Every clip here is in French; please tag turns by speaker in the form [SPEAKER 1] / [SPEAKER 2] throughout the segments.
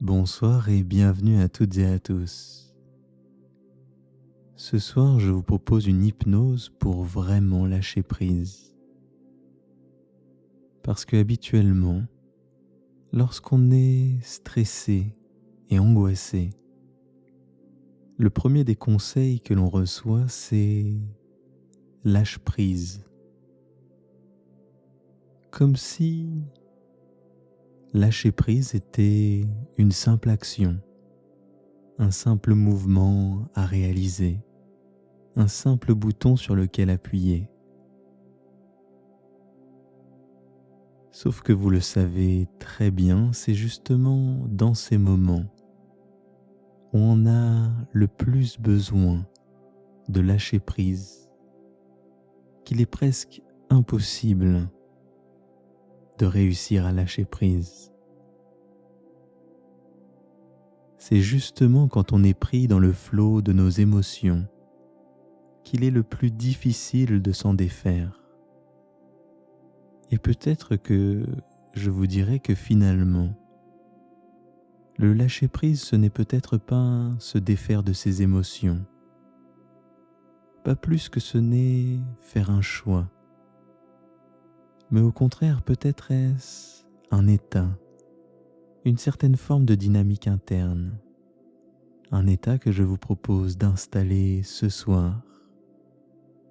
[SPEAKER 1] Bonsoir et bienvenue à toutes et à tous. Ce soir, je vous propose une hypnose pour vraiment lâcher prise. Parce que habituellement, lorsqu'on est stressé et angoissé, le premier des conseils que l'on reçoit, c'est lâche prise. Comme si lâcher prise était une simple action, un simple mouvement à réaliser, un simple bouton sur lequel appuyer. Sauf que vous le savez très bien, c'est justement dans ces moments où on a le plus besoin de lâcher prise qu'il est presque impossible de réussir à lâcher prise. C'est justement quand on est pris dans le flot de nos émotions qu'il est le plus difficile de s'en défaire. Et peut-être que je vous dirais que finalement, le lâcher-prise, ce n'est peut-être pas se défaire de ses émotions, pas plus que ce n'est faire un choix, mais au contraire peut-être est-ce un état, une certaine forme de dynamique interne, un état que je vous propose d'installer ce soir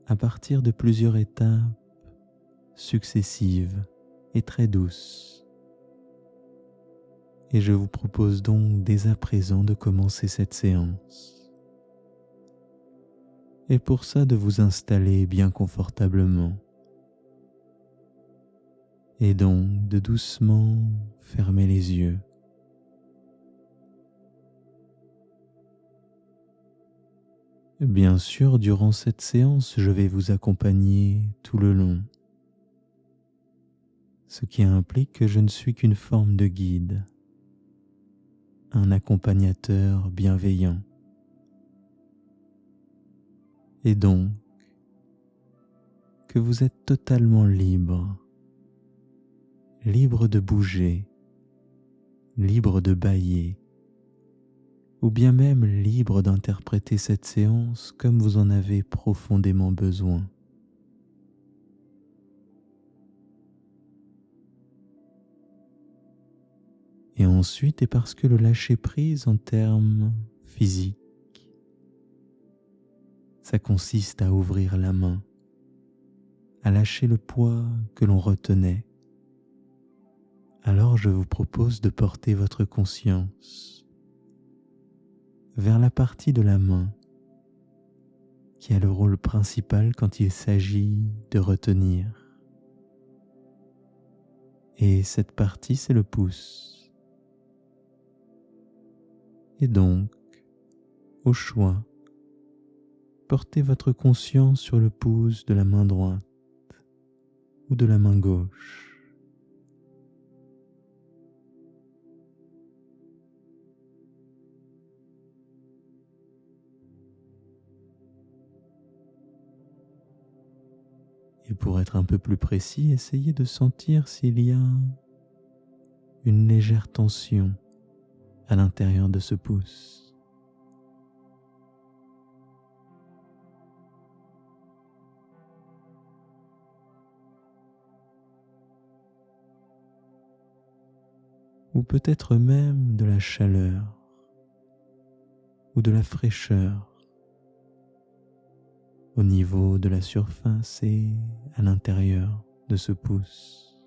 [SPEAKER 1] à partir de plusieurs étapes successives et très douces. Et je vous propose donc dès à présent de commencer cette séance. Et pour ça, de vous installer bien confortablement. Et donc de doucement fermer les yeux. Bien sûr, durant cette séance, je vais vous accompagner tout le long. Ce qui implique que je ne suis qu'une forme de guide, un accompagnateur bienveillant. Et donc, que vous êtes totalement libre, libre de bouger, libre de bâiller, ou bien même libre d'interpréter cette séance comme vous en avez profondément besoin. Et ensuite, et parce que le lâcher-prise en termes physiques, ça consiste à ouvrir la main, à lâcher le poids que l'on retenait. Alors je vous propose de porter votre conscience vers la partie de la main qui a le rôle principal quand il s'agit de retenir. Et cette partie, c'est le pouce. Et donc, au choix, portez votre conscience sur le pouce de la main droite ou de la main gauche. Et pour être un peu plus précis, essayez de sentir s'il y a une légère tension à l'intérieur de ce pouce. Ou peut-être même de la chaleur ou de la fraîcheur au niveau de la surface et à l'intérieur de ce pouce.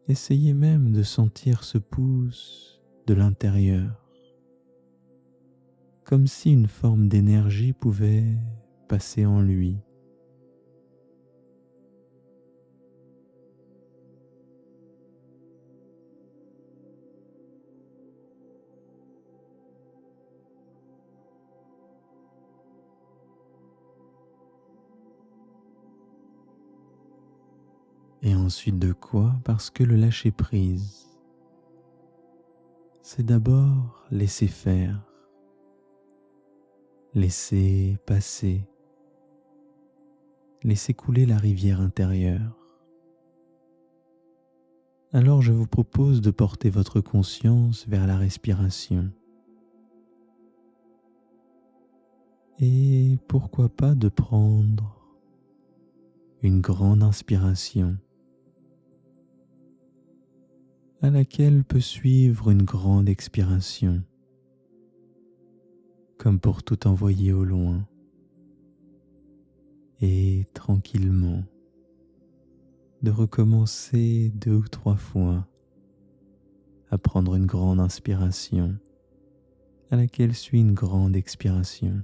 [SPEAKER 1] Essayez même de sentir ce pouce de l'intérieur, comme si une forme d'énergie pouvait passer en lui. Et ensuite de quoi? Parce que le lâcher-prise, c'est d'abord laisser faire, laisser passer, laisser couler la rivière intérieure. Alors je vous propose de porter votre conscience vers la respiration. Et pourquoi pas de prendre une grande inspiration à laquelle peut suivre une grande expiration, comme pour tout envoyer au loin, et tranquillement de recommencer 2 ou 3 fois à prendre une grande inspiration à laquelle suit une grande expiration.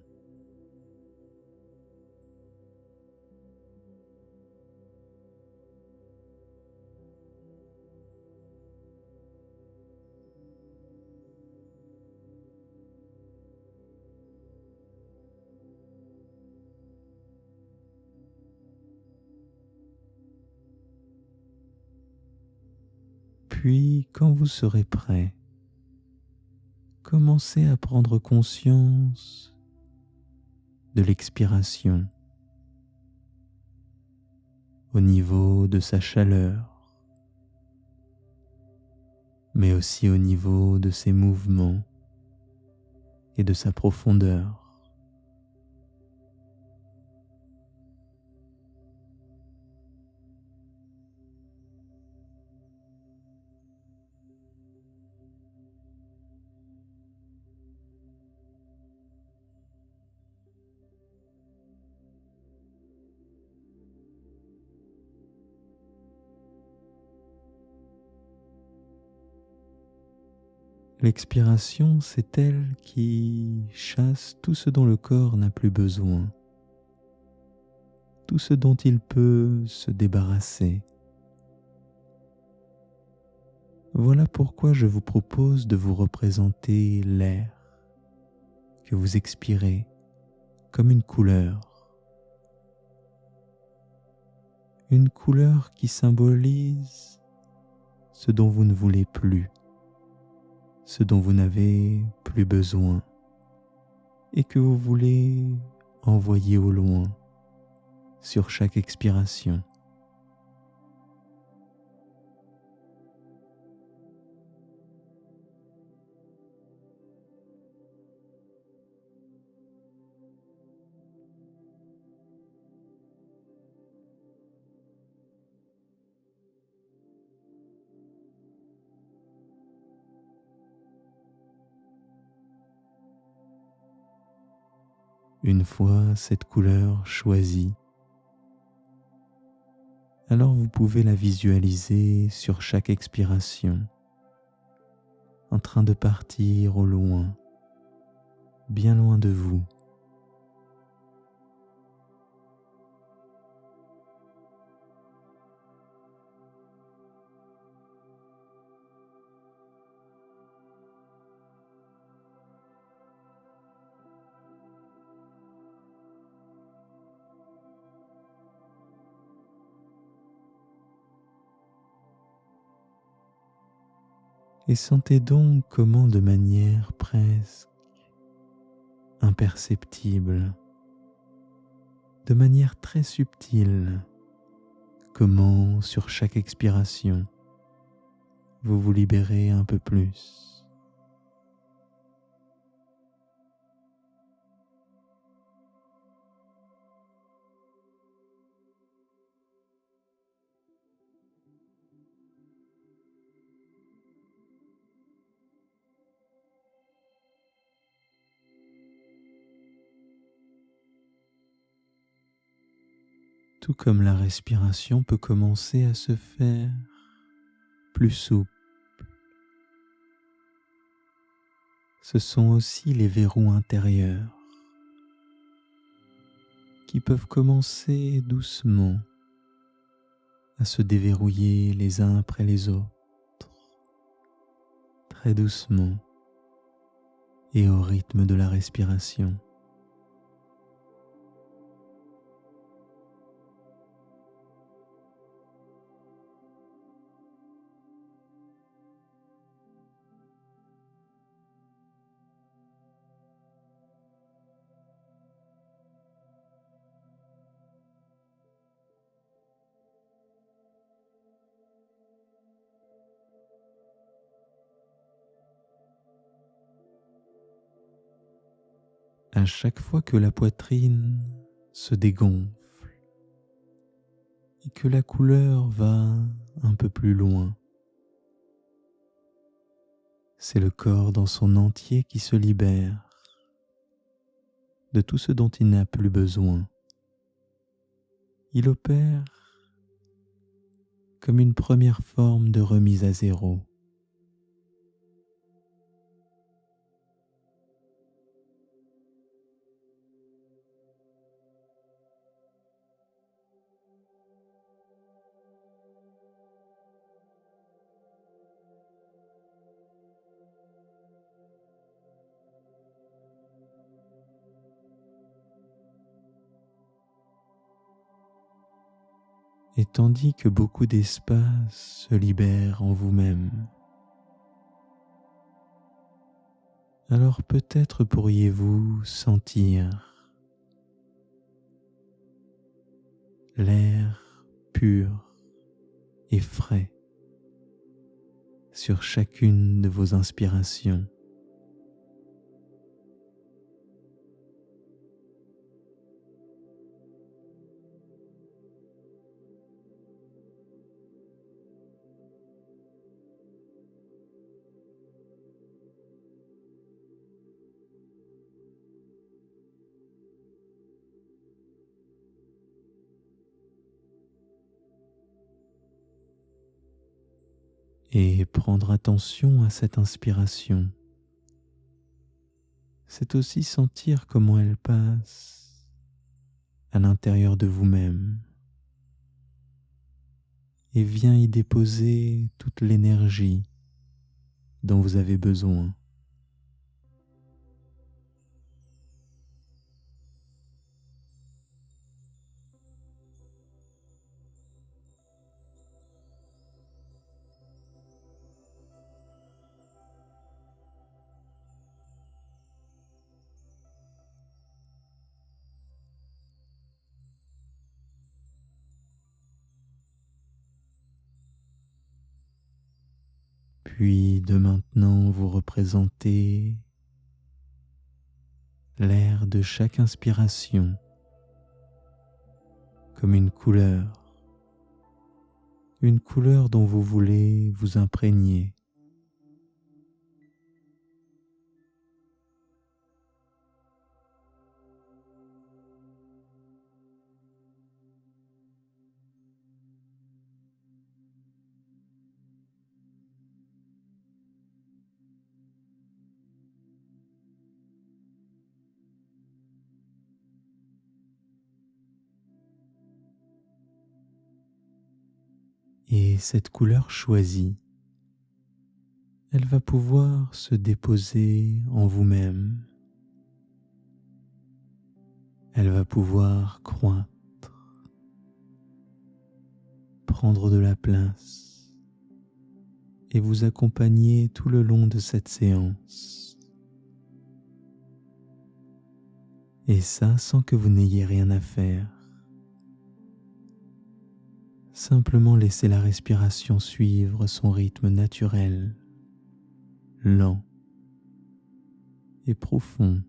[SPEAKER 1] Puis, quand vous serez prêt, commencez à prendre conscience de l'expiration au niveau de sa chaleur, mais aussi au niveau de ses mouvements et de sa profondeur. L'expiration, c'est elle qui chasse tout ce dont le corps n'a plus besoin, tout ce dont il peut se débarrasser. Voilà pourquoi je vous propose de vous représenter l'air que vous expirez comme une couleur qui symbolise ce dont vous ne voulez plus, ce dont vous n'avez plus besoin et que vous voulez envoyer au loin sur chaque expiration. Une fois cette couleur choisie, alors vous pouvez la visualiser sur chaque expiration, en train de partir au loin, bien loin de vous. Et sentez donc comment de manière presque imperceptible, de manière très subtile, comment sur chaque expiration, vous vous libérez un peu plus. Tout comme la respiration peut commencer à se faire plus souple, ce sont aussi les verrous intérieurs qui peuvent commencer doucement à se déverrouiller les uns après les autres, très doucement et au rythme de la respiration. à chaque fois que la poitrine se dégonfle et que la couleur va un peu plus loin. C'est le corps dans son entier qui se libère de tout ce dont il n'a plus besoin. Il opère comme une première forme de remise à zéro. Et tandis que beaucoup d'espace se libère en vous-même, alors peut-être pourriez-vous sentir l'air pur et frais sur chacune de vos inspirations. Et prendre attention à cette inspiration, c'est aussi sentir comment elle passe à l'intérieur de vous-même et vient y déposer toute l'énergie dont vous avez besoin. Puis de maintenant vous représentez l'air de chaque inspiration comme une couleur dont vous voulez vous imprégner. Et cette couleur choisie, elle va pouvoir se déposer en vous-même. Elle va pouvoir croître, prendre de la place et vous accompagner tout le long de cette séance. Et ça sans que vous n'ayez rien à faire. Simplement laissez la respiration suivre son rythme naturel, lent et profond.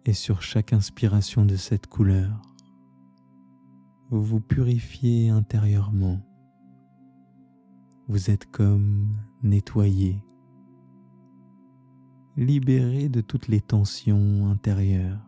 [SPEAKER 1] Et sur chaque inspiration de cette couleur, vous vous purifiez intérieurement. Vous êtes comme nettoyé, libéré de toutes les tensions intérieures.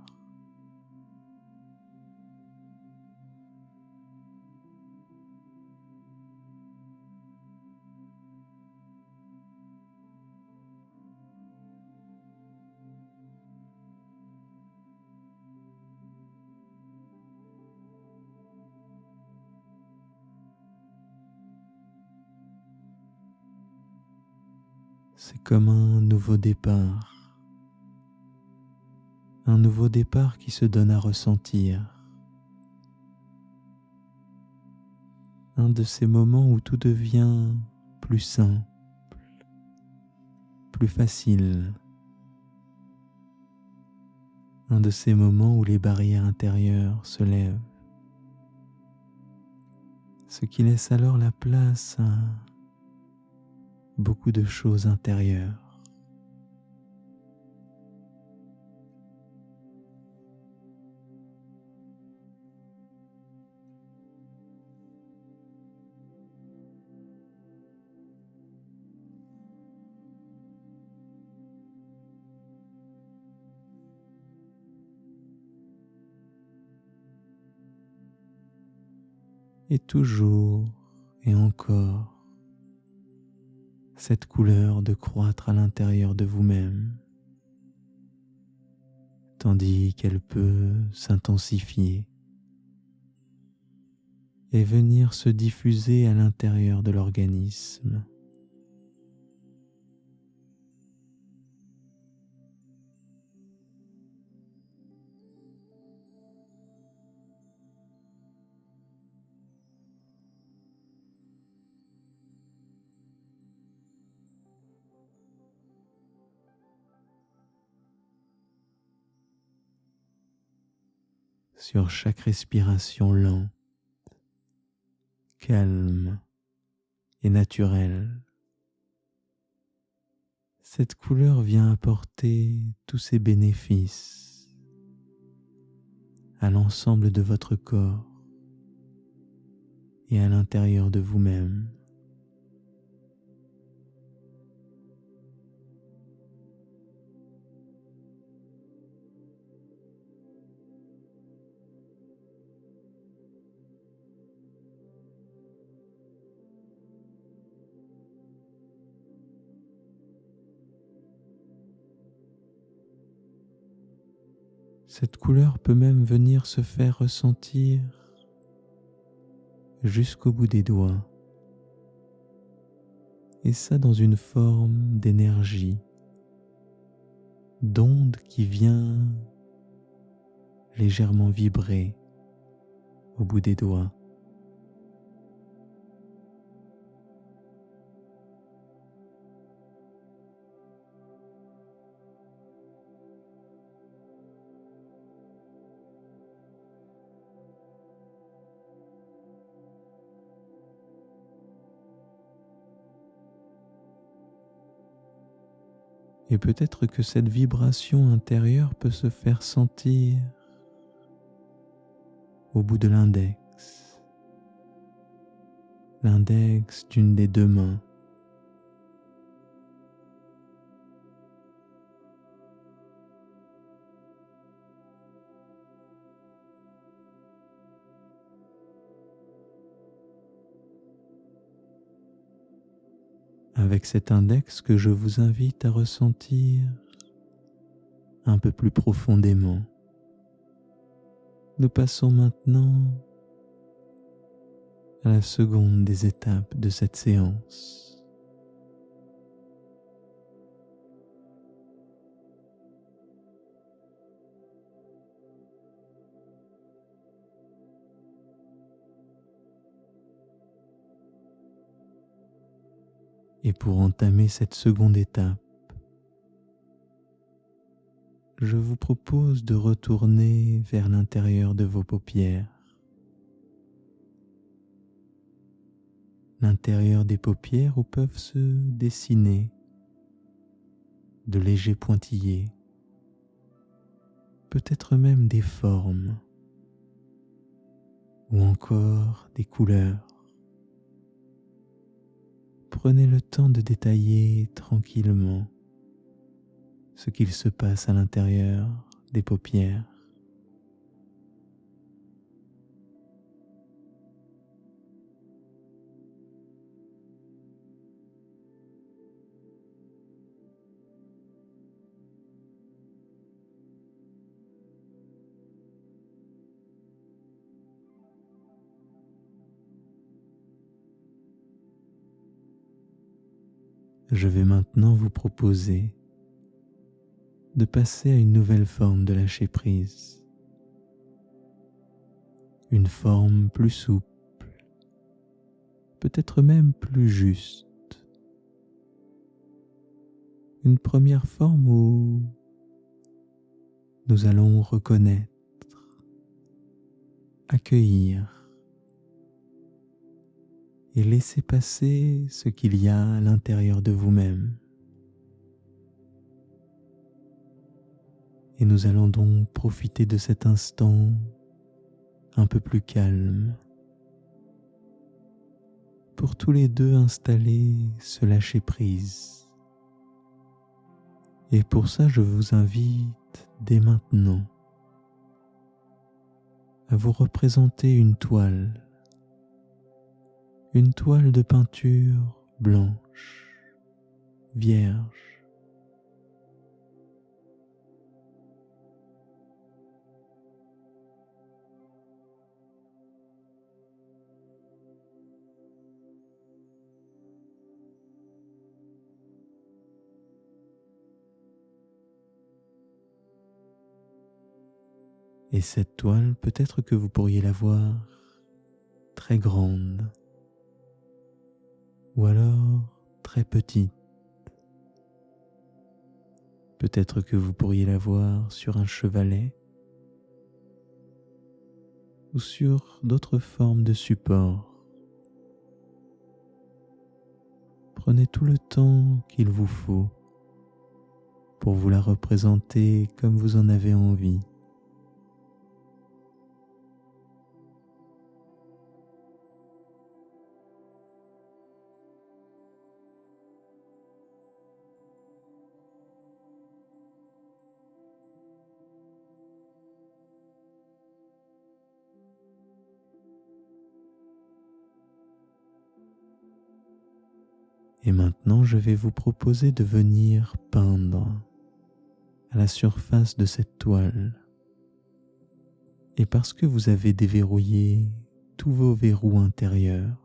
[SPEAKER 1] C'est comme un nouveau départ qui se donne à ressentir. un de ces moments où tout devient plus simple, plus facile, un de ces moments où les barrières intérieures se lèvent, ce qui laisse alors la place à beaucoup de choses intérieures. Et toujours et encore, cette couleur de croître à l'intérieur de vous-même, tandis qu'elle peut s'intensifier et venir se diffuser à l'intérieur de l'organisme. Sur chaque respiration lente, calme et naturelle, cette couleur vient apporter tous ses bénéfices à l'ensemble de votre corps et à l'intérieur de vous-même. Cette couleur peut même venir se faire ressentir jusqu'au bout des doigts, et ça dans une forme d'énergie, d'onde qui vient légèrement vibrer au bout des doigts. Et peut-être que cette vibration intérieure peut se faire sentir au bout de l'index d'une des deux mains. Avec cet index que je vous invite à ressentir un peu plus profondément. Nous passons maintenant à la seconde des étapes de cette séance. Et pour entamer cette seconde étape, je vous propose de retourner vers l'intérieur de vos paupières. L'intérieur des paupières où peuvent se dessiner de légers pointillés, peut-être même des formes ou encore des couleurs. Prenez le temps de détailler tranquillement ce qu'il se passe à l'intérieur des paupières. Je vais maintenant vous proposer de passer à une nouvelle forme de lâcher prise, une forme plus souple, peut-être même plus juste. Une première forme où nous allons reconnaître, accueillir et laisser passer ce qu'il y a à l'intérieur de vous-même. Et nous allons donc profiter de cet instant un peu plus calme pour tous les deux installer ce lâcher-prise. Et pour ça, je vous invite dès maintenant à vous représenter une toile de peinture blanche, vierge. Et cette toile, peut-être que vous pourriez la voir très grande ou alors très petite. Peut-être que vous pourriez la voir sur un chevalet ou sur d'autres formes de support. Prenez tout le temps qu'il vous faut pour vous la représenter comme vous en avez envie. Et maintenant, je vais vous proposer de venir peindre à la surface de cette toile. Et parce que vous avez déverrouillé tous vos verrous intérieurs,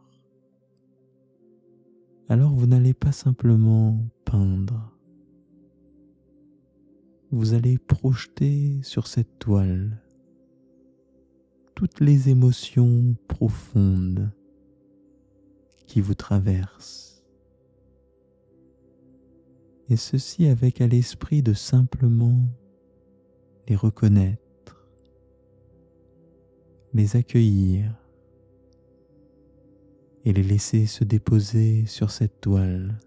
[SPEAKER 1] alors vous n'allez pas simplement peindre. Vous allez projeter sur cette toile toutes les émotions profondes qui vous traversent. Et ceci avec à l'esprit de simplement les reconnaître, les accueillir et les laisser se déposer sur cette toile.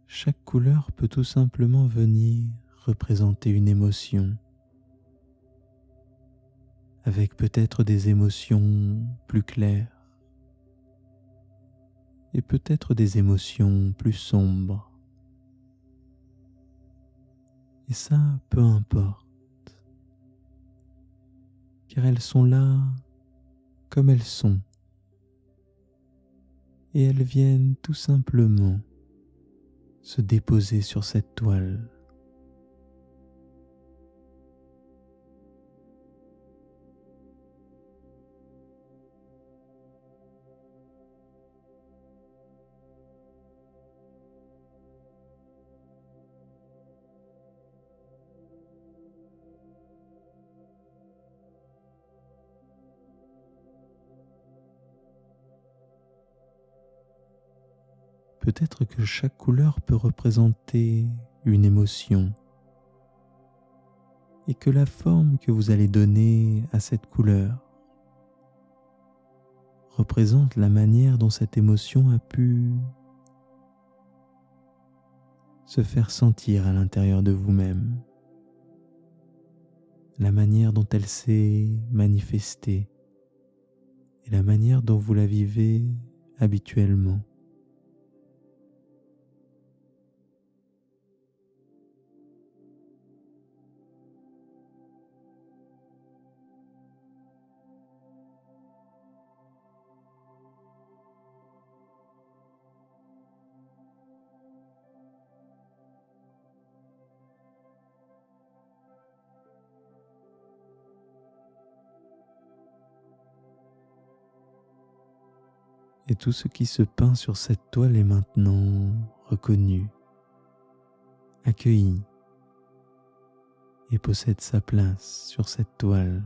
[SPEAKER 1] Chaque couleur peut tout simplement venir représenter une émotion, avec peut-être des émotions plus claires et peut-être des émotions plus sombres. Et ça, peu importe, car elles sont là comme elles sont, et elles viennent tout simplement se déposer sur cette toile. Peut-être que chaque couleur peut représenter une émotion et que la forme que vous allez donner à cette couleur représente la manière dont cette émotion a pu se faire sentir à l'intérieur de vous-même, la manière dont elle s'est manifestée et la manière dont vous la vivez habituellement. Et tout ce qui se peint sur cette toile est maintenant reconnu, accueilli et possède sa place sur cette toile.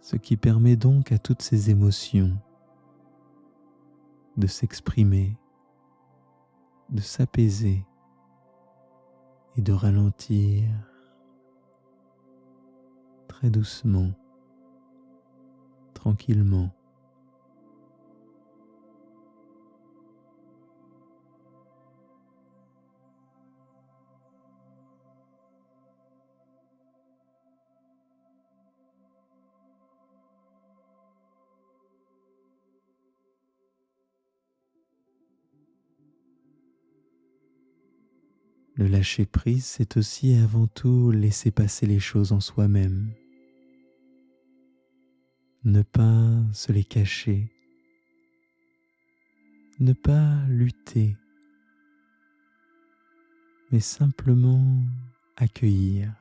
[SPEAKER 1] Ce qui permet donc à toutes ces émotions de s'exprimer, de s'apaiser et de ralentir très doucement, tranquillement. Le lâcher-prise, c'est aussi et avant tout laisser passer les choses en soi-même. Ne pas se les cacher, ne pas lutter, mais simplement accueillir,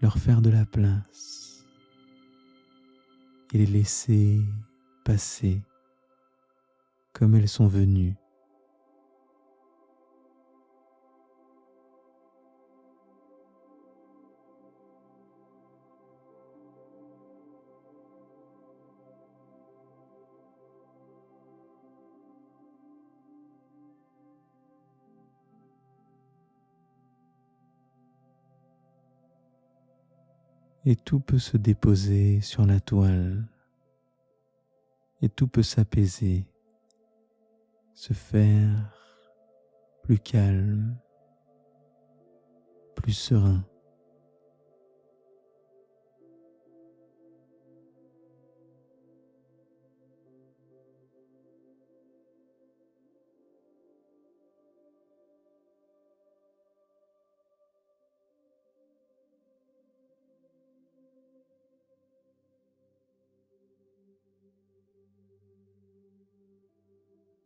[SPEAKER 1] leur faire de la place et les laisser passer comme elles sont venues. Et tout peut se déposer sur la toile, et tout peut s'apaiser, se faire plus calme, plus serein.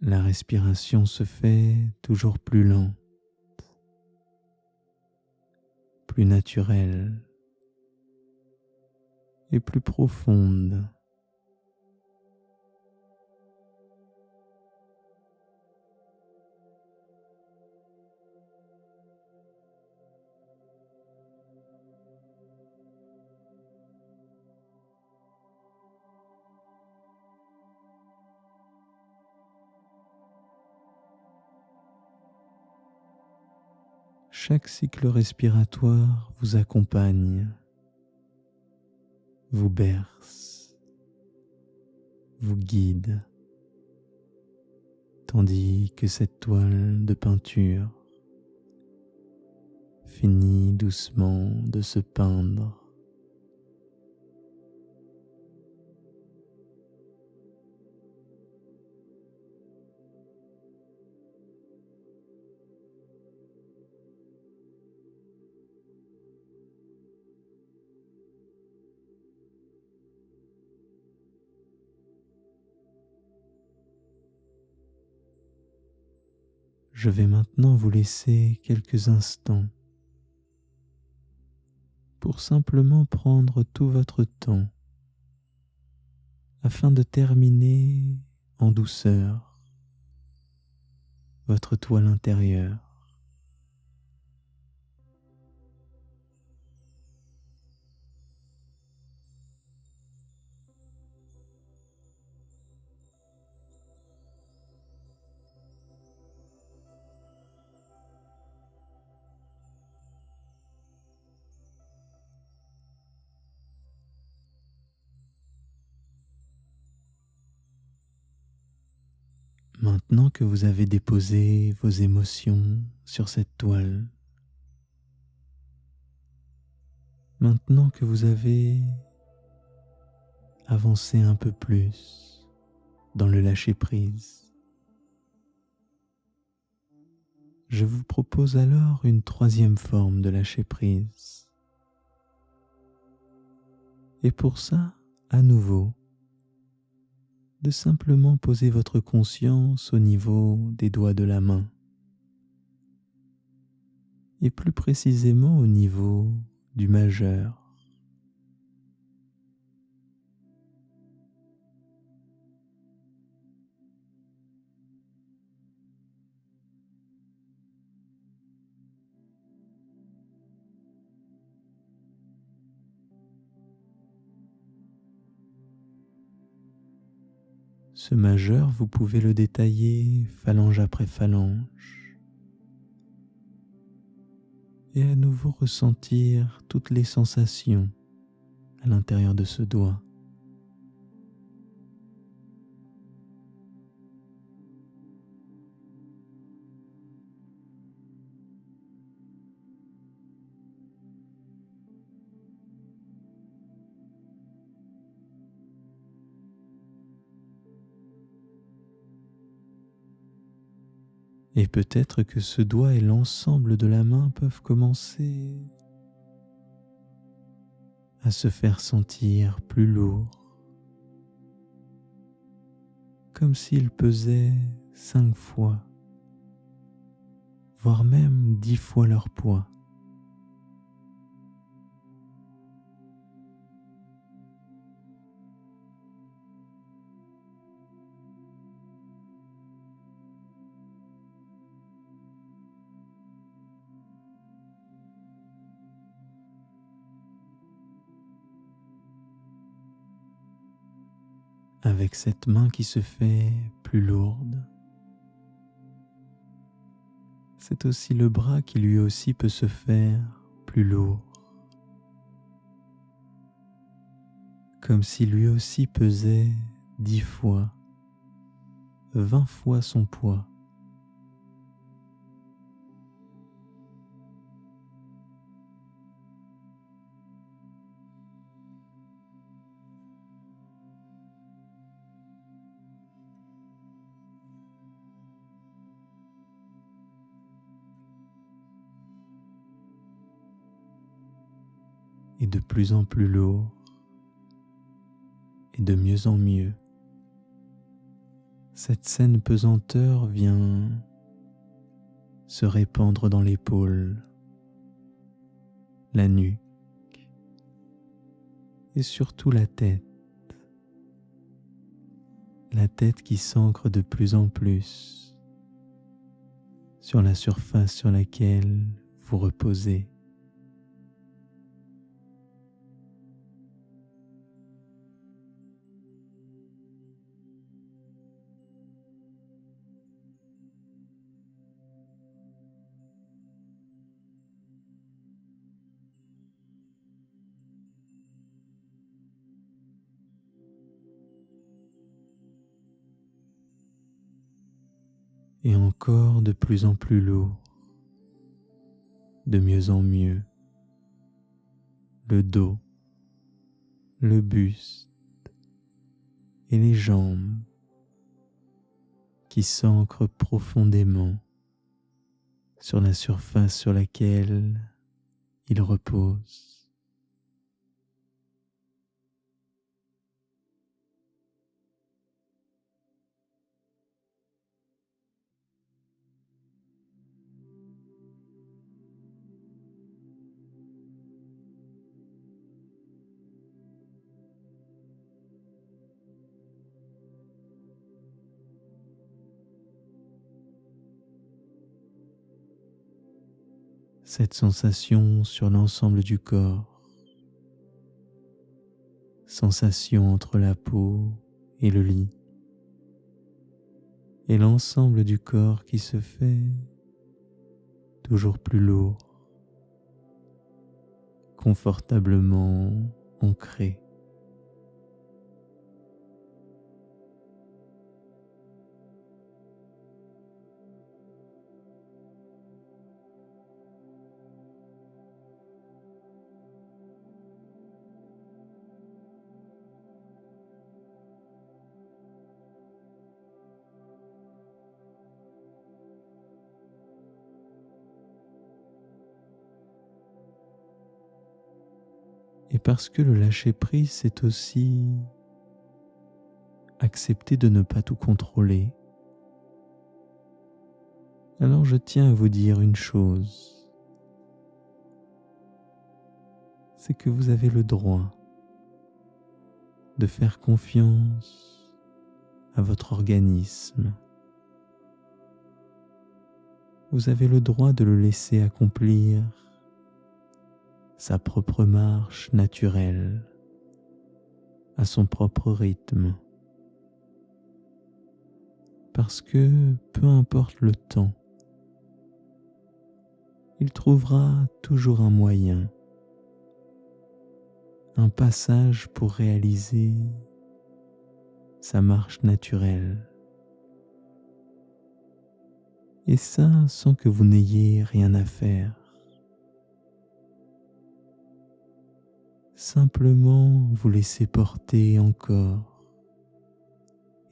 [SPEAKER 1] La respiration se fait toujours plus lente, plus naturelle et plus profonde. Chaque cycle respiratoire vous accompagne, vous berce, vous guide, tandis que cette toile de peinture finit doucement de se peindre. Je vais maintenant vous laisser quelques instants pour simplement prendre tout votre temps afin de terminer en douceur votre toile intérieure. Maintenant que vous avez déposé vos émotions sur cette toile, maintenant que vous avez avancé un peu plus dans le lâcher-prise, je vous propose alors une troisième forme de lâcher-prise. Et pour ça, à nouveau, de simplement poser votre conscience au niveau des doigts de la main, et plus précisément au niveau du majeur. Ce majeur, vous pouvez le détailler phalange après phalange et à nouveau ressentir toutes les sensations à l'intérieur de ce doigt. Et peut-être que ce doigt et l'ensemble de la main peuvent commencer à se faire sentir plus lourds, comme s'il pesait 5 fois, voire même 10 fois leur poids. Avec cette main qui se fait plus lourde, c'est aussi le bras qui lui aussi peut se faire plus lourd, comme si lui aussi pesait 10 fois, 20 fois son poids. Et de plus en plus lourd, et de mieux en mieux. Cette saine pesanteur vient se répandre dans l'épaule, la nuque et surtout la tête qui s'ancre de plus en plus sur la surface sur laquelle vous reposez. Et encore de plus en plus lourd, de mieux en mieux, le dos, le buste et les jambes qui s'ancrent profondément sur la surface sur laquelle il repose. Cette sensation sur l'ensemble du corps, sensation entre la peau et le lit, et l'ensemble du corps qui se fait toujours plus lourd, confortablement ancré. Et parce que le lâcher-prise, c'est aussi accepter de ne pas tout contrôler, alors je tiens à vous dire une chose, c'est que vous avez le droit de faire confiance à votre organisme. Vous avez le droit de le laisser accomplir sa propre marche naturelle, à son propre rythme. parce que peu importe le temps, il trouvera toujours un moyen, un passage pour réaliser sa marche naturelle. Et ça sans que vous n'ayez rien à faire. Simplement vous laisser porter encore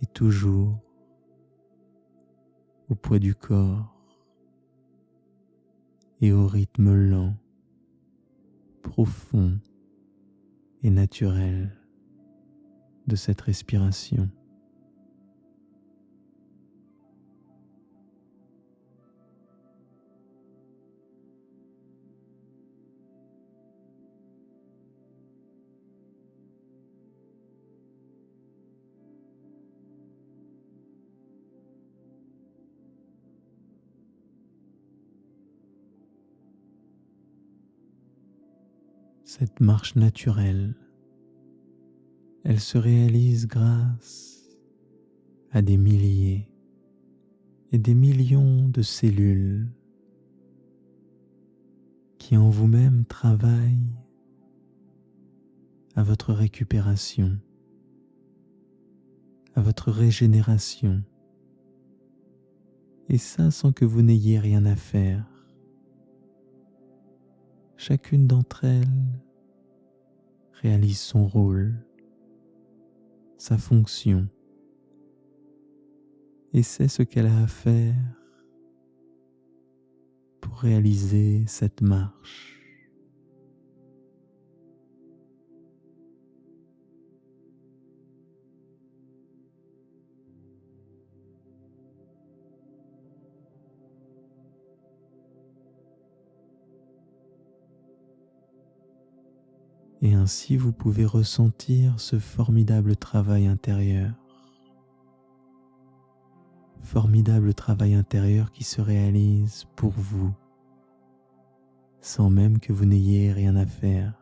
[SPEAKER 1] et toujours au poids du corps et au rythme lent, profond et naturel de cette respiration. Cette marche naturelle, elle se réalise grâce à des milliers et des millions de cellules qui en vous-même travaillent à votre récupération, à votre régénération, et ça sans que vous n'ayez rien à faire. Chacune d'entre elles réalise son rôle, sa fonction, et sait ce qu'elle a à faire pour réaliser cette marche. Et ainsi vous pouvez ressentir ce formidable travail intérieur. Formidable travail intérieur qui se réalise pour vous, sans même que vous n'ayez rien à faire.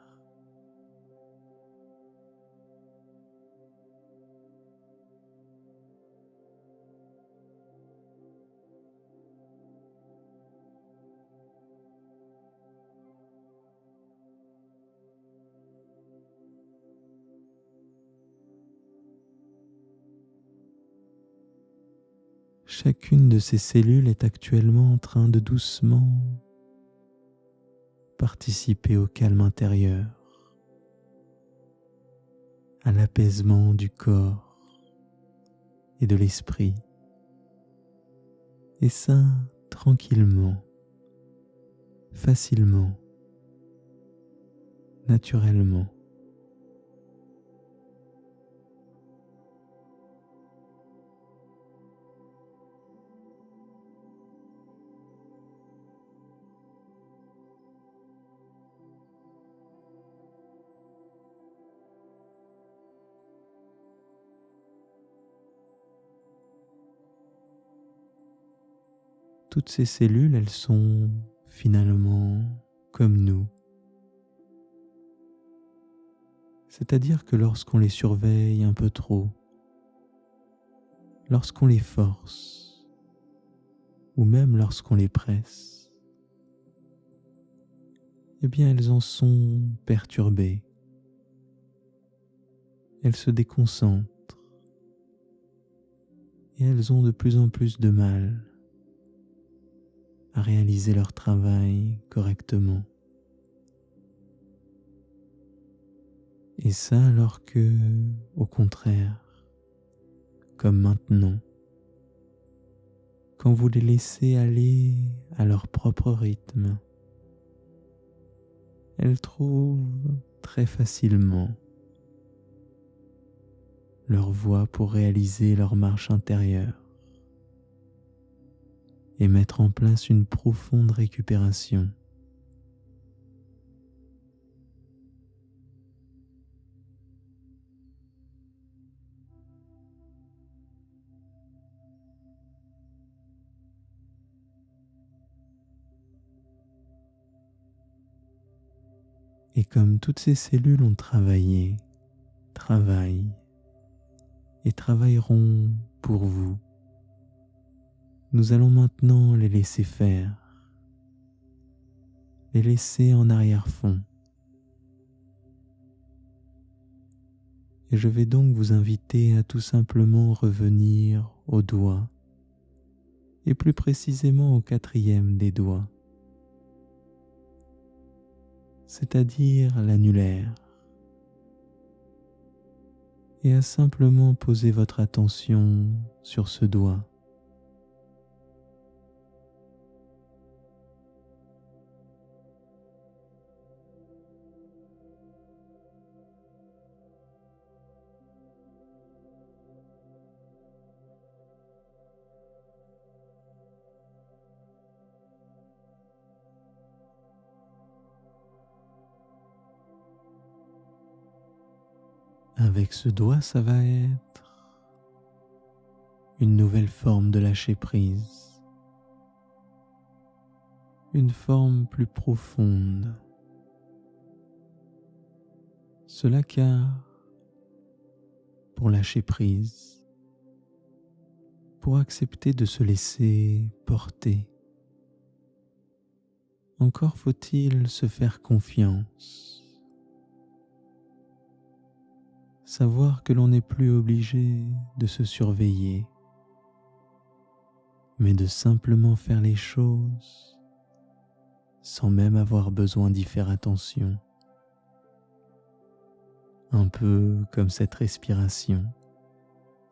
[SPEAKER 1] Chacune de ces cellules est actuellement en train de doucement participer au calme intérieur, à l'apaisement du corps et de l'esprit. Et ça, tranquillement, facilement, naturellement. Toutes ces cellules, elles sont finalement comme nous. C'est-à-dire que lorsqu'on les surveille un peu trop, lorsqu'on les force, ou même lorsqu'on les presse, eh bien elles en sont perturbées. Elles se déconcentrent et elles ont de plus en plus de mal à réaliser leur travail correctement. Et ça alors que, au contraire, comme maintenant, quand vous les laissez aller à leur propre rythme, elles trouvent très facilement leur voie pour réaliser leur marche intérieure et mettre en place une profonde récupération. Et comme toutes ces cellules ont travaillé, travaillent et travailleront pour vous, Nous allons maintenant les laisser faire, les laisser en arrière-fond. Et je vais donc vous inviter à tout simplement revenir au doigt, et plus précisément au quatrième des doigts, c'est-à-dire l'annulaire, et à simplement poser votre attention sur ce doigt. Avec ce doigt, ça va être une nouvelle forme de lâcher prise, une forme plus profonde. Cela car, pour lâcher prise, pour accepter de se laisser porter, encore faut-il se faire confiance. Savoir que l'on n'est plus obligé de se surveiller, mais de simplement faire les choses sans même avoir besoin d'y faire attention. Un peu comme cette respiration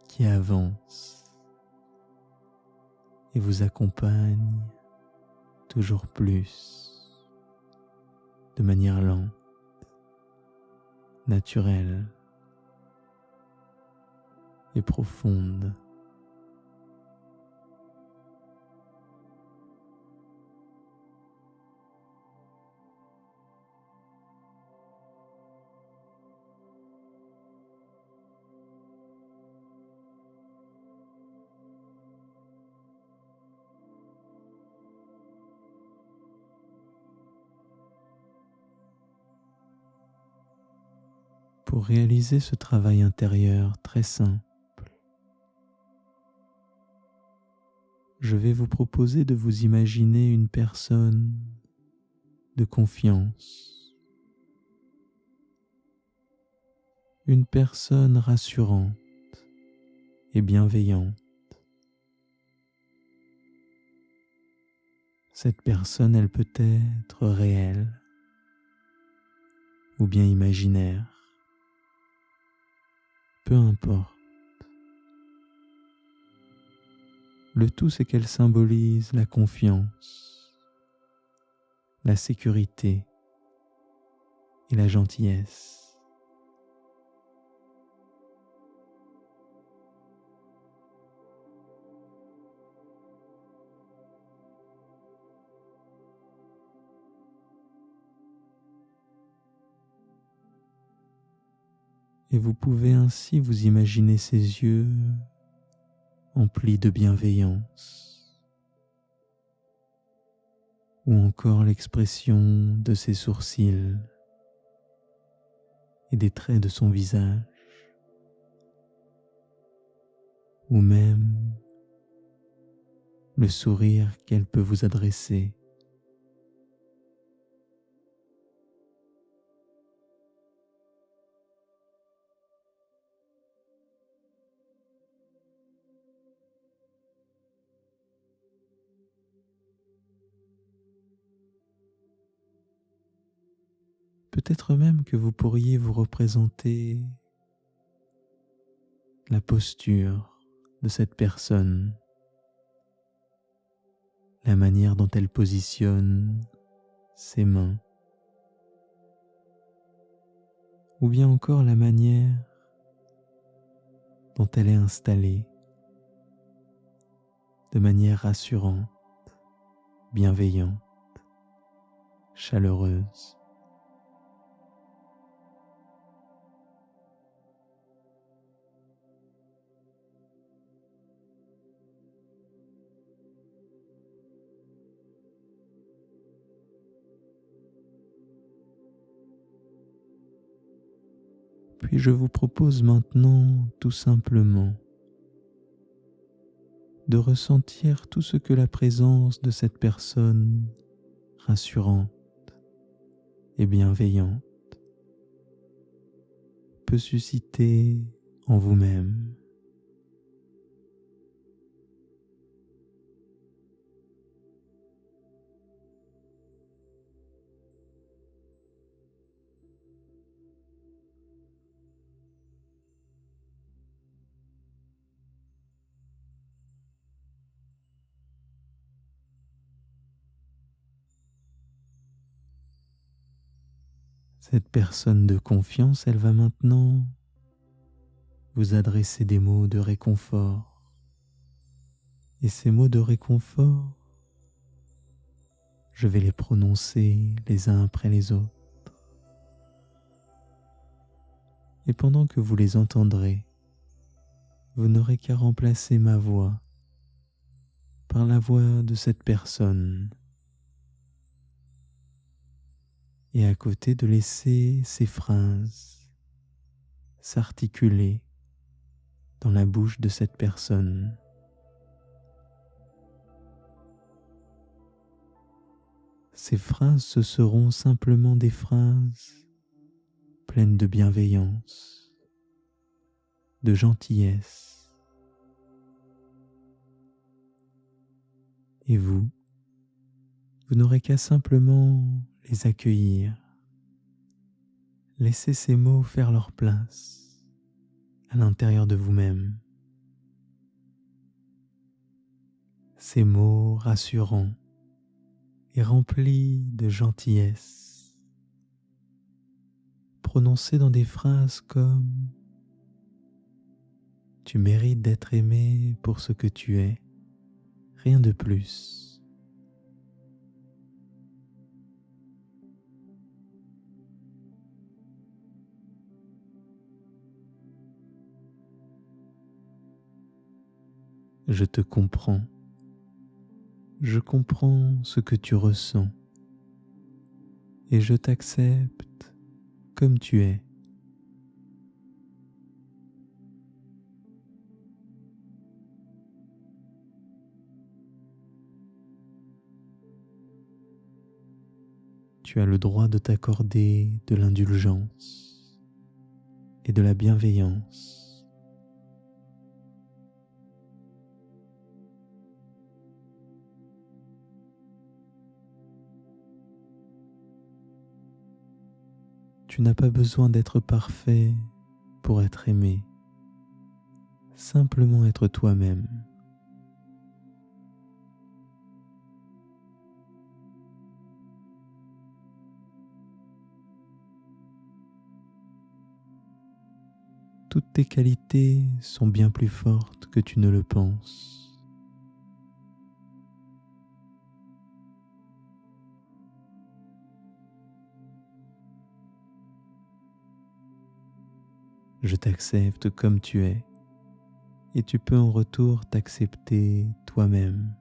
[SPEAKER 1] qui avance et vous accompagne toujours plus, de manière lente, naturelle et profonde. Pour réaliser ce travail intérieur très simple, je vais vous proposer de vous imaginer une personne de confiance, une personne rassurante et bienveillante. Cette personne, elle peut être réelle ou bien imaginaire, peu importe. Le tout, c'est qu'elle symbolise la confiance, la sécurité et la gentillesse. Et vous pouvez ainsi vous imaginer ses yeux emplis de bienveillance, ou encore l'expression de ses sourcils et des traits de son visage, ou même le sourire qu'elle peut vous adresser. Peut-être même que vous pourriez vous représenter la posture de cette personne, la manière dont elle positionne ses mains, ou bien encore la manière dont elle est installée, de manière rassurante, bienveillante, chaleureuse. Puis je vous propose maintenant tout simplement de ressentir tout ce que la présence de cette personne rassurante et bienveillante peut susciter en vous-même. Cette personne de confiance, elle va maintenant vous adresser des mots de réconfort. Et ces mots de réconfort, je vais les prononcer les uns après les autres. Et pendant que vous les entendrez, vous n'aurez qu'à remplacer ma voix par la voix de cette personne. Et à côté de laisser ces phrases s'articuler dans la bouche de cette personne. Ces phrases, ce seront simplement des phrases pleines de bienveillance, de gentillesse. Et vous n'aurez qu'à simplement les accueillir. Laissez ces mots faire leur place à l'intérieur de vous-même. Ces mots rassurants et remplis de gentillesse, prononcés dans des phrases comme « Tu mérites d'être aimé pour ce que tu es, rien de plus ». Je te comprends. Je comprends ce que tu ressens et je t'accepte comme tu es. Tu as le droit de t'accorder de l'indulgence et de la bienveillance. Tu n'as pas besoin d'être parfait pour être aimé. Simplement être toi-même. Toutes tes qualités sont bien plus fortes que tu ne le penses. Je t'accepte comme tu es et tu peux en retour t'accepter toi-même.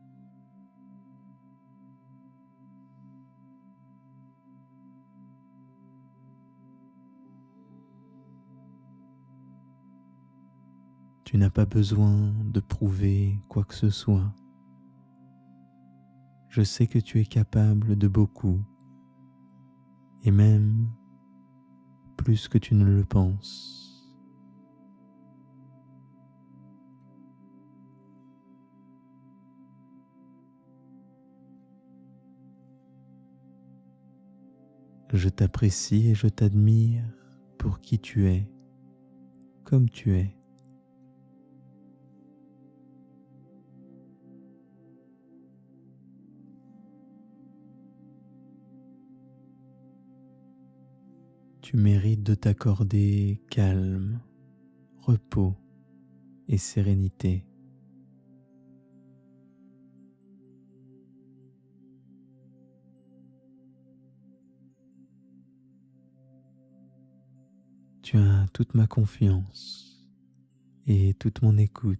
[SPEAKER 1] Tu n'as pas besoin de prouver quoi que ce soit. Je sais que tu es capable de beaucoup et même plus que tu ne le penses. Je t'apprécie et je t'admire pour qui tu es, comme tu es. Tu mérites de t'accorder calme, repos et sérénité. Tu as toute ma confiance et toute mon écoute.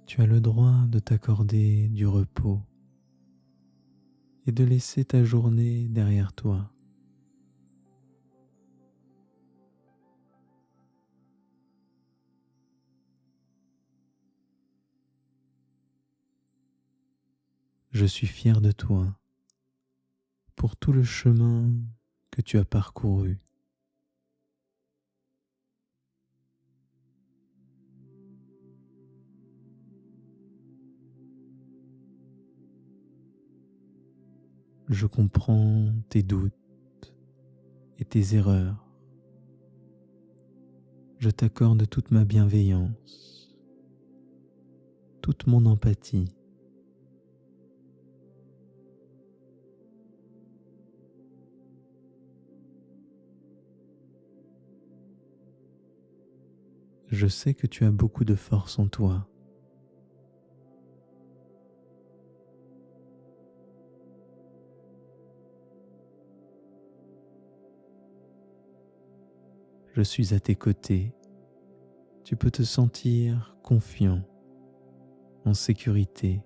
[SPEAKER 1] Tu as le droit de t'accorder du repos et de laisser ta journée derrière toi. Je suis fier de toi pour tout le chemin que tu as parcouru. Je comprends tes doutes et tes erreurs. Je t'accorde toute ma bienveillance, toute mon empathie. Je sais que tu as beaucoup de force en toi. Je suis à tes côtés. Tu peux te sentir confiant, en sécurité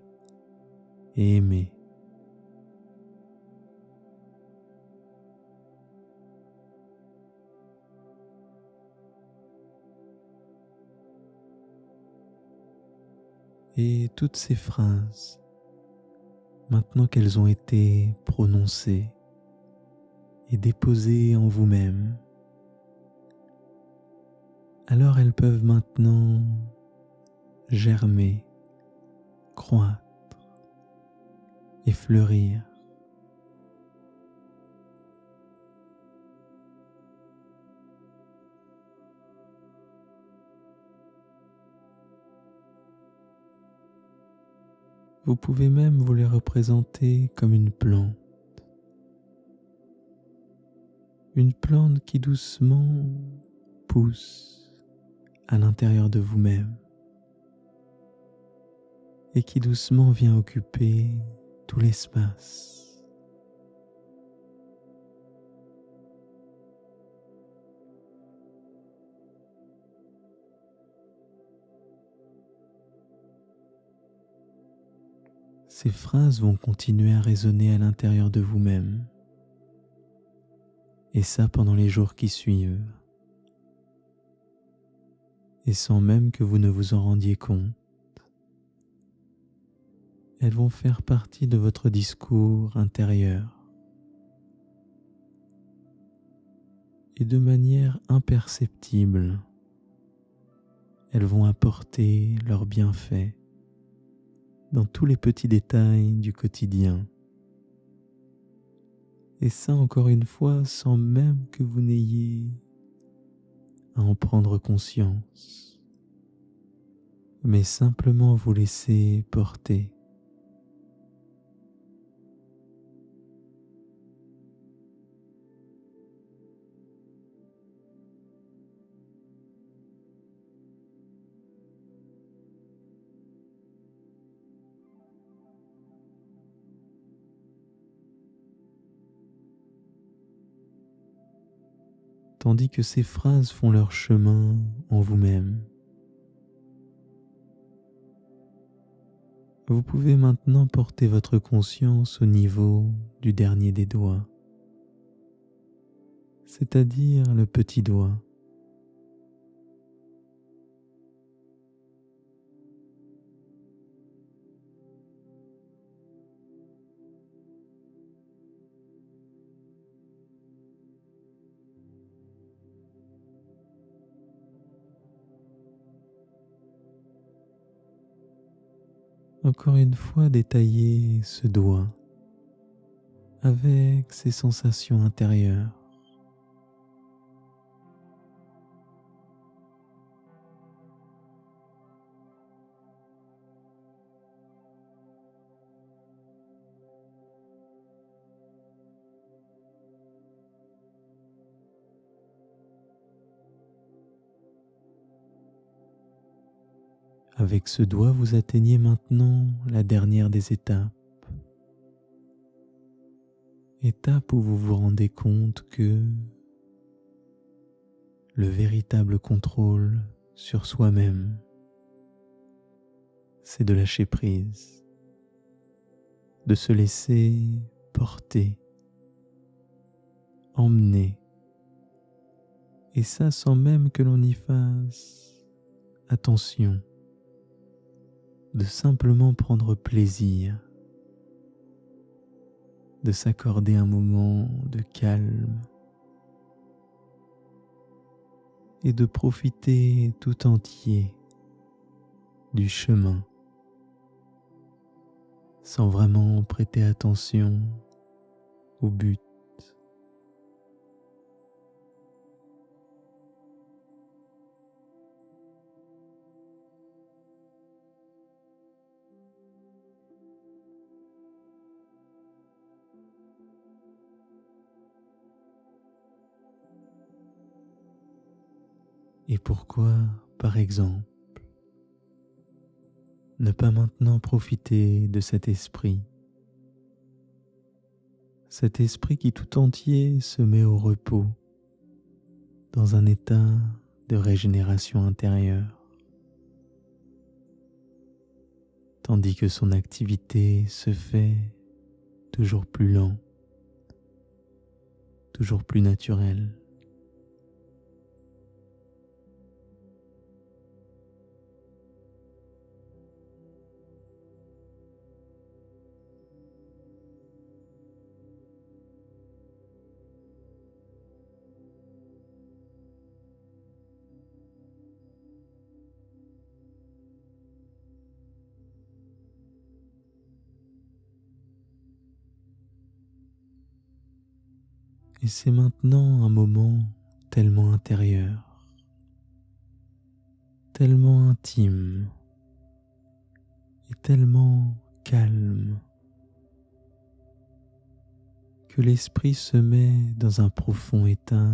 [SPEAKER 1] et aimé. Et toutes ces phrases, maintenant qu'elles ont été prononcées et déposées en vous-même, alors elles peuvent maintenant germer, croître et fleurir. Vous pouvez même vous les représenter comme une plante qui doucement pousse à l'intérieur de vous-même et qui doucement vient occuper tout l'espace. Ces phrases vont continuer à résonner à l'intérieur de vous-même, et ça pendant les jours qui suivent, et sans même que vous ne vous en rendiez compte. Elles vont faire partie de votre discours intérieur, et de manière imperceptible, elles vont apporter leurs bienfaits dans tous les petits détails du quotidien. Et ça, encore une fois, sans même que vous n'ayez à en prendre conscience, mais simplement vous laisser porter. Tandis que ces phrases font leur chemin en vous-même. Vous pouvez maintenant porter votre conscience au niveau du dernier des doigts, c'est-à-dire le petit doigt. Encore une fois, détaillez ce doigt avec ses sensations intérieures. Avec ce doigt, vous atteignez maintenant la dernière des étapes. Étape où vous vous rendez compte que le véritable contrôle sur soi-même, c'est de lâcher prise, de se laisser porter, emmener, et ça sans même que l'on y fasse attention, de simplement prendre plaisir, de s'accorder un moment de calme et de profiter tout entier du chemin sans vraiment prêter attention au but. Et pourquoi, par exemple, ne pas maintenant profiter de cet esprit qui tout entier se met au repos dans un état de régénération intérieure, tandis que son activité se fait toujours plus lent, toujours plus naturelle. Et c'est maintenant un moment tellement intérieur, tellement intime et tellement calme que l'esprit se met dans un profond état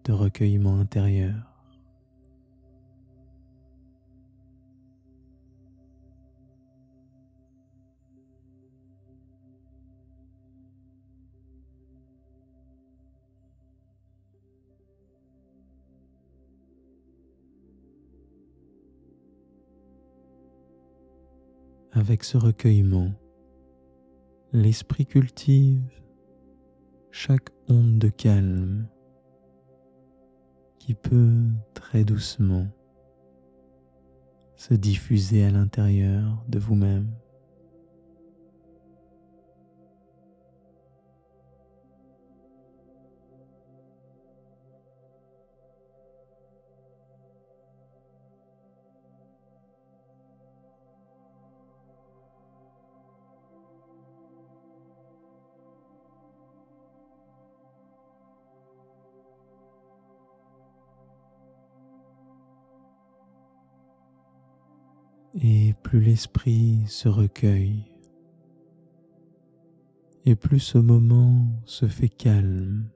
[SPEAKER 1] de recueillement intérieur. Avec ce recueillement, l'esprit cultive chaque onde de calme qui peut très doucement se diffuser à l'intérieur de vous-même. Et plus l'esprit se recueille, et plus ce moment se fait calme,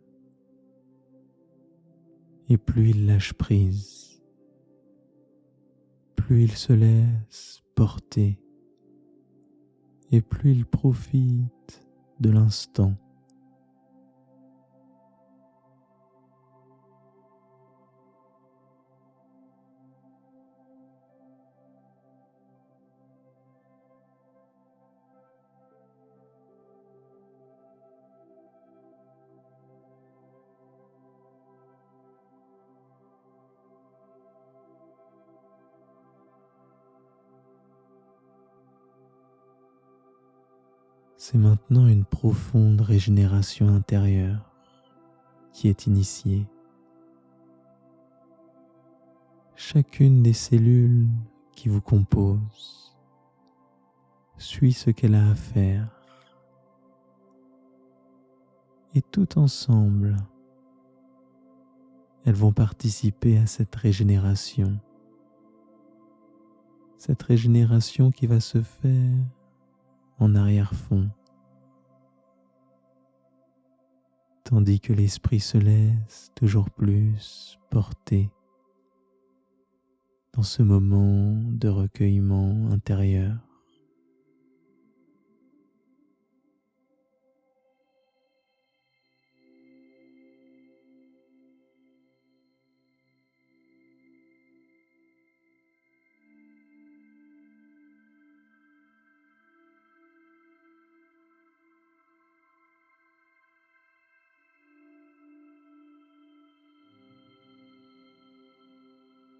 [SPEAKER 1] et plus il lâche prise, plus il se laisse porter, et plus il profite de l'instant. C'est maintenant une profonde régénération intérieure qui est initiée. Chacune des cellules qui vous composent suit ce qu'elle a à faire. Et tout ensemble, elles vont participer à cette régénération qui va se faire en arrière-fond, tandis que l'esprit se laisse toujours plus porter dans ce moment de recueillement intérieur.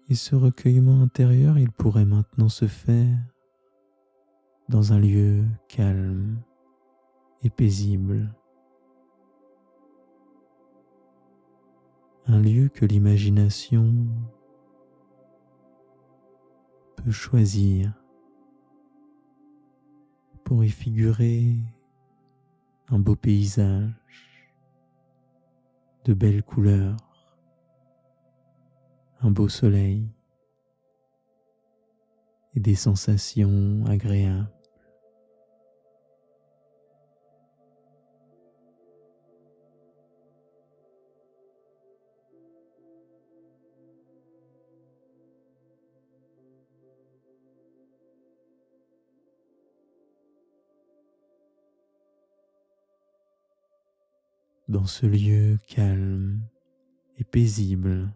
[SPEAKER 1] Et ce recueillement intérieur, il pourrait maintenant se faire dans un lieu calme et paisible. Un lieu que l'imagination peut choisir pour y figurer un beau paysage, de belles couleurs, un beau soleil et des sensations agréables. Dans ce lieu calme et paisible,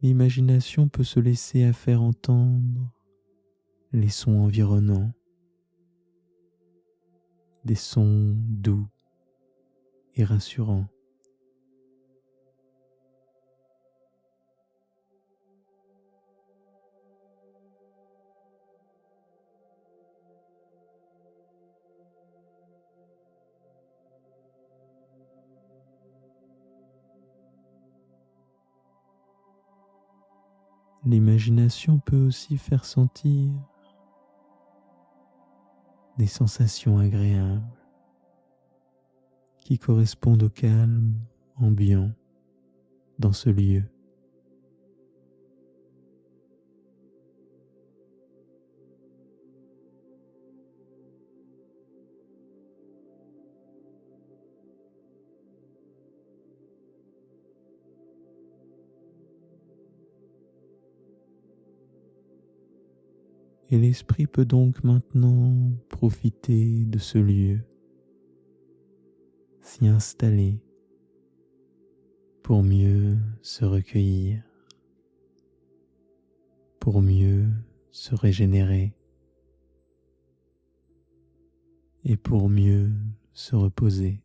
[SPEAKER 1] l'imagination peut se laisser à faire entendre les sons environnants, des sons doux et rassurants. L'imagination peut aussi faire sentir des sensations agréables qui correspondent au calme ambiant dans ce lieu. Et l'esprit peut donc maintenant profiter de ce lieu, s'y installer pour mieux se recueillir, pour mieux se régénérer et pour mieux se reposer.